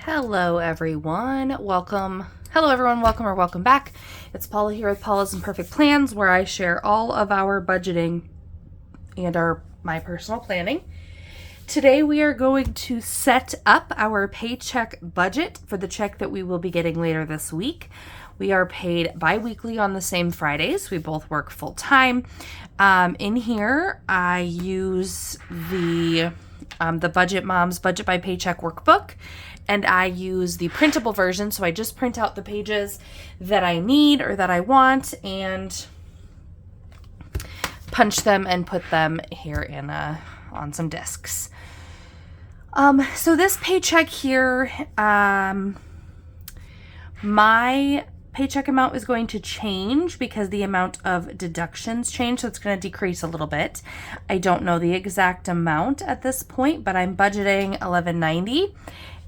Hello everyone, welcome. Hello everyone, welcome or welcome back. It's Paula here with Paula's Imperfect Plans, where I share all of our budgeting and my personal planning. Today we are going to set up our paycheck budget for the check that we will be getting later this week. We are paid bi-weekly on the same Fridays. We both work full-time. In here, I use the Budget Mom's Budget by Paycheck workbook, and I use the printable version. So I just print out the pages that I need or that I want and punch them and put them here in on some discs. So this paycheck here, my paycheck amount is going to change because the amount of deductions change, so it's going to decrease a little bit. I don't know the exact amount at this point, but I'm budgeting $11.90.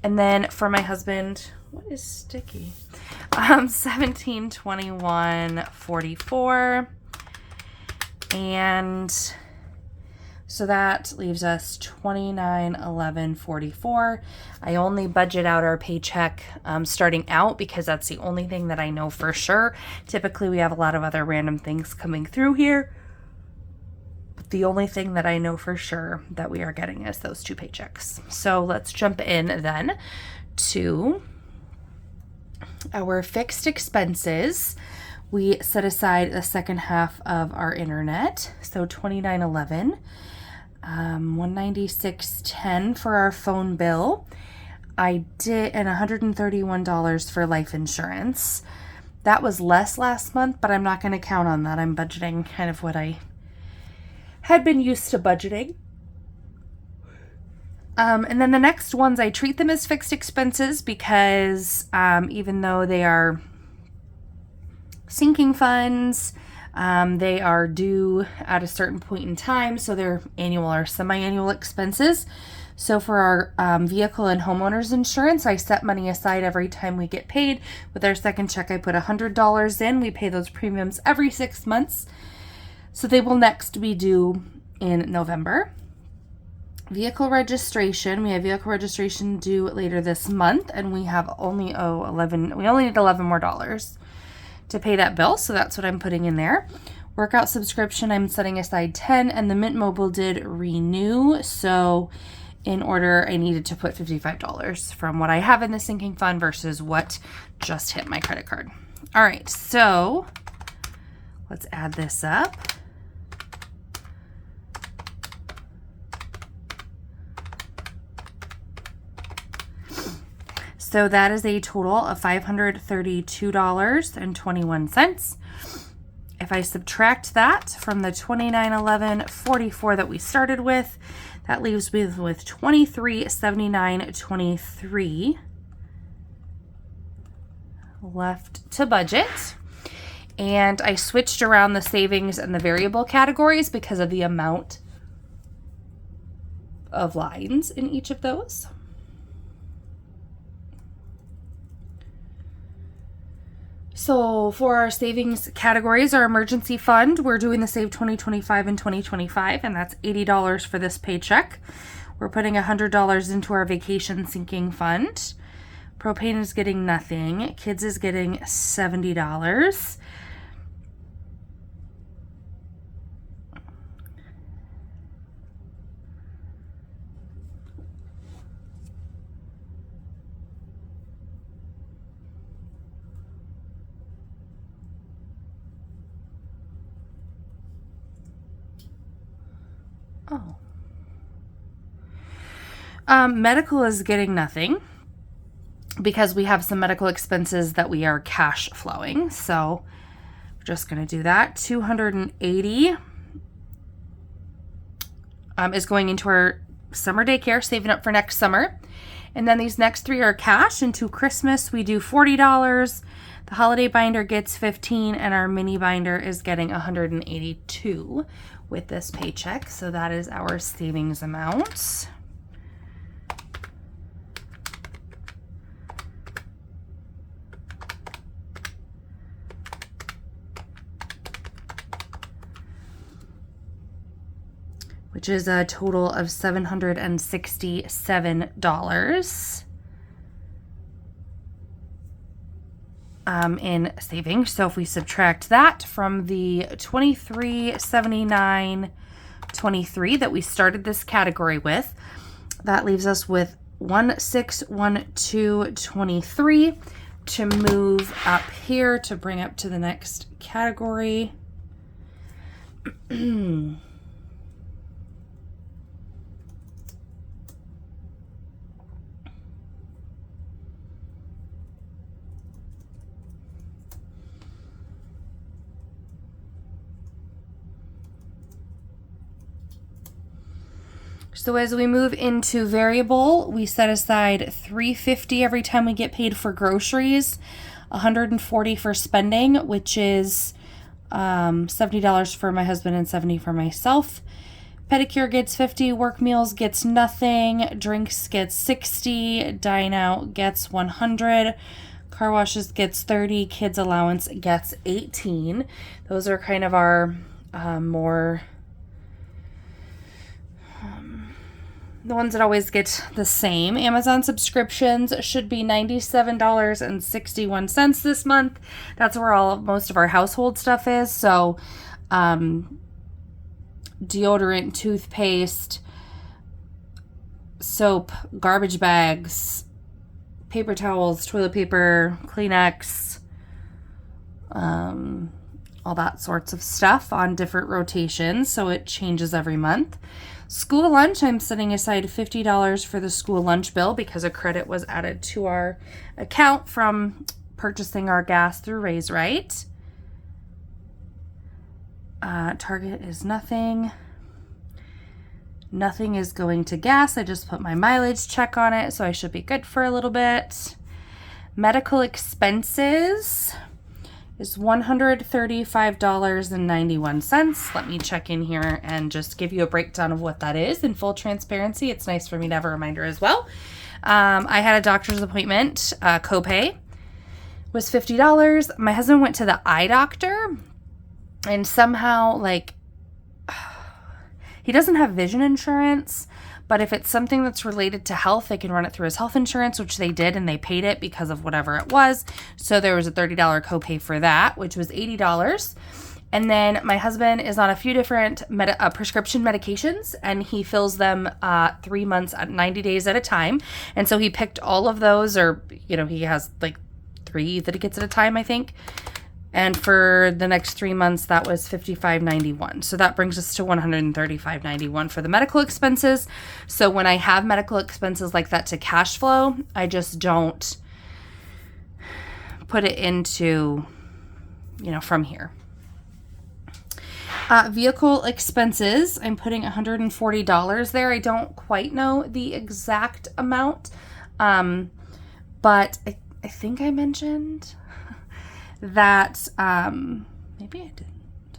And then for my husband, what is sticky? $17.21.44. And so that leaves us $29.11.44. I only budget out our paycheck starting out because that's the only thing that I know for sure. Typically, we have a lot of other random things coming through here. But the only thing that I know for sure that we are getting is those two paychecks. So let's jump in then to our fixed expenses. We set aside the second half of our internet, so $29.11. $196.10 for our phone bill. I did, and $131 for life insurance. That was less last month, but I'm not going to count on that. I'm budgeting kind of what I had been used to budgeting. And then the next ones, I treat them as fixed expenses because even though they are sinking funds, they are due at a certain point in time, so they're annual or semi-annual expenses. So for our vehicle and homeowners insurance, I set money aside every time we get paid. With our second check, I put $100 in. We pay those premiums every 6 months. So they will next be due in November. Vehicle registration, we have vehicle registration due later this month, and we have only need $11 more to pay that bill, so that's what I'm putting in there. Workout subscription, I'm setting aside $10, and the Mint Mobile did renew, so in order I needed to put $55 from what I have in the sinking fund versus what just hit my credit card. All right, so let's add this up. So that is a total of $532.21. If I subtract that from the $29.11.44 that we started with, that leaves me with $23.79.23 left to budget. And I switched around the savings and the variable categories because of the amount of lines in each of those. So for our savings categories, our emergency fund, we're doing the Save 2025 and 2025, and that's $80 for this paycheck. We're putting $100 into our vacation sinking fund. Propane is getting nothing. Kids is getting $70. Medical is getting nothing because we have some medical expenses that we are cash flowing. So we're just going to do that. $280 is going into our summer daycare, saving up for next summer. And then these next three are cash. Into Christmas, we do $40. The holiday binder gets $15, and our mini binder is getting $182 with this paycheck. So that is our savings amount. Which is a total of $767. in savings. So if we subtract that from the $23.79.23 that we started this category with, that leaves us with $1612.23 to move up here to bring up to the next category. So as we move into variable, we set aside $350 every time we get paid for groceries, $140 for spending, which is $70 for my husband and $70 for myself. Pedicure gets $50, work meals gets nothing, drinks gets $60, dine out gets $100, car washes gets $30, kids allowance gets $18. Those are kind of our more the ones that always get the same. Amazon subscriptions should be $97.61 this month. That's where most of our household stuff is. So deodorant, toothpaste, soap, garbage bags, paper towels, toilet paper, Kleenex, all that sorts of stuff on different rotations. So it changes every month. School lunch, I'm setting aside $50 for the school lunch bill because a credit was added to our account from purchasing our gas through Raise Right. Target is nothing. Nothing is going to gas. I just put my mileage check on it, so I should be good for a little bit. Medical expenses is $135.91. Let me check in here and just give you a breakdown of what that is in full transparency. It's nice for me to have a reminder as well. I had a doctor's appointment. Copay was $50. My husband went to the eye doctor, and somehow, he doesn't have vision insurance, but if it's something that's related to health, they can run it through his health insurance, which they did, and they paid it because of whatever it was. So there was a $30 copay for that, which was $80. And then my husband is on a few different prescription medications, and he fills them 3 months at 90 days at a time. And so he picked all of those, or, he has 3 that he gets at a time, I think. And for the next 3 months, that was $55.91. So that brings us to $135.91 for the medical expenses. So when I have medical expenses like that to cash flow, I just don't put it into, from here. Vehicle expenses, I'm putting $140 there. I don't quite know the exact amount, but I think I mentioned that maybe I didn't.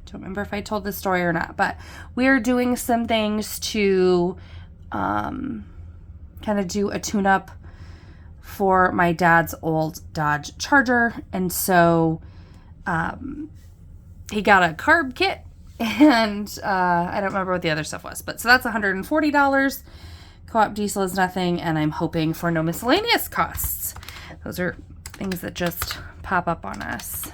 Don't remember if I told this story or not, but we're doing some things to kind of do a tune-up for my dad's old Dodge Charger, and so he got a carb kit, and I don't remember what the other stuff was, but so that's $140. Co-op diesel is nothing, and I'm hoping for no miscellaneous costs. Those are things that just pop up on us.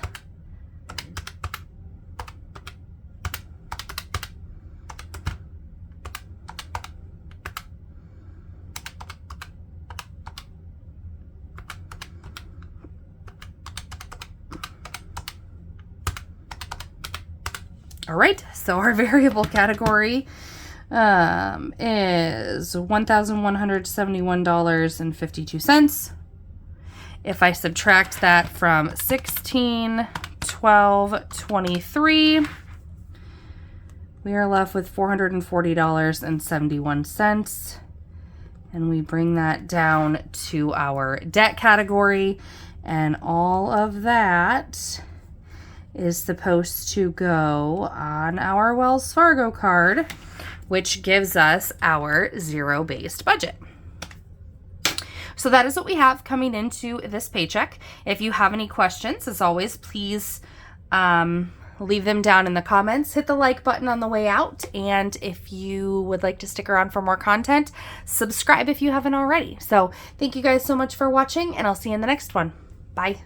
All right, so our variable category is $1,171.52. If I subtract that from 1612.23, we are left with $440.71. And we bring that down to our debt category, and all of that is supposed to go on our Wells Fargo card, which gives us our zero-based budget. So that is what we have coming into this paycheck. If you have any questions, as always, please let leave them down in the comments. Hit the like button on the way out. And if you would like to stick around for more content, subscribe if you haven't already. So thank you guys so much for watching, and I'll see you in the next one. Bye.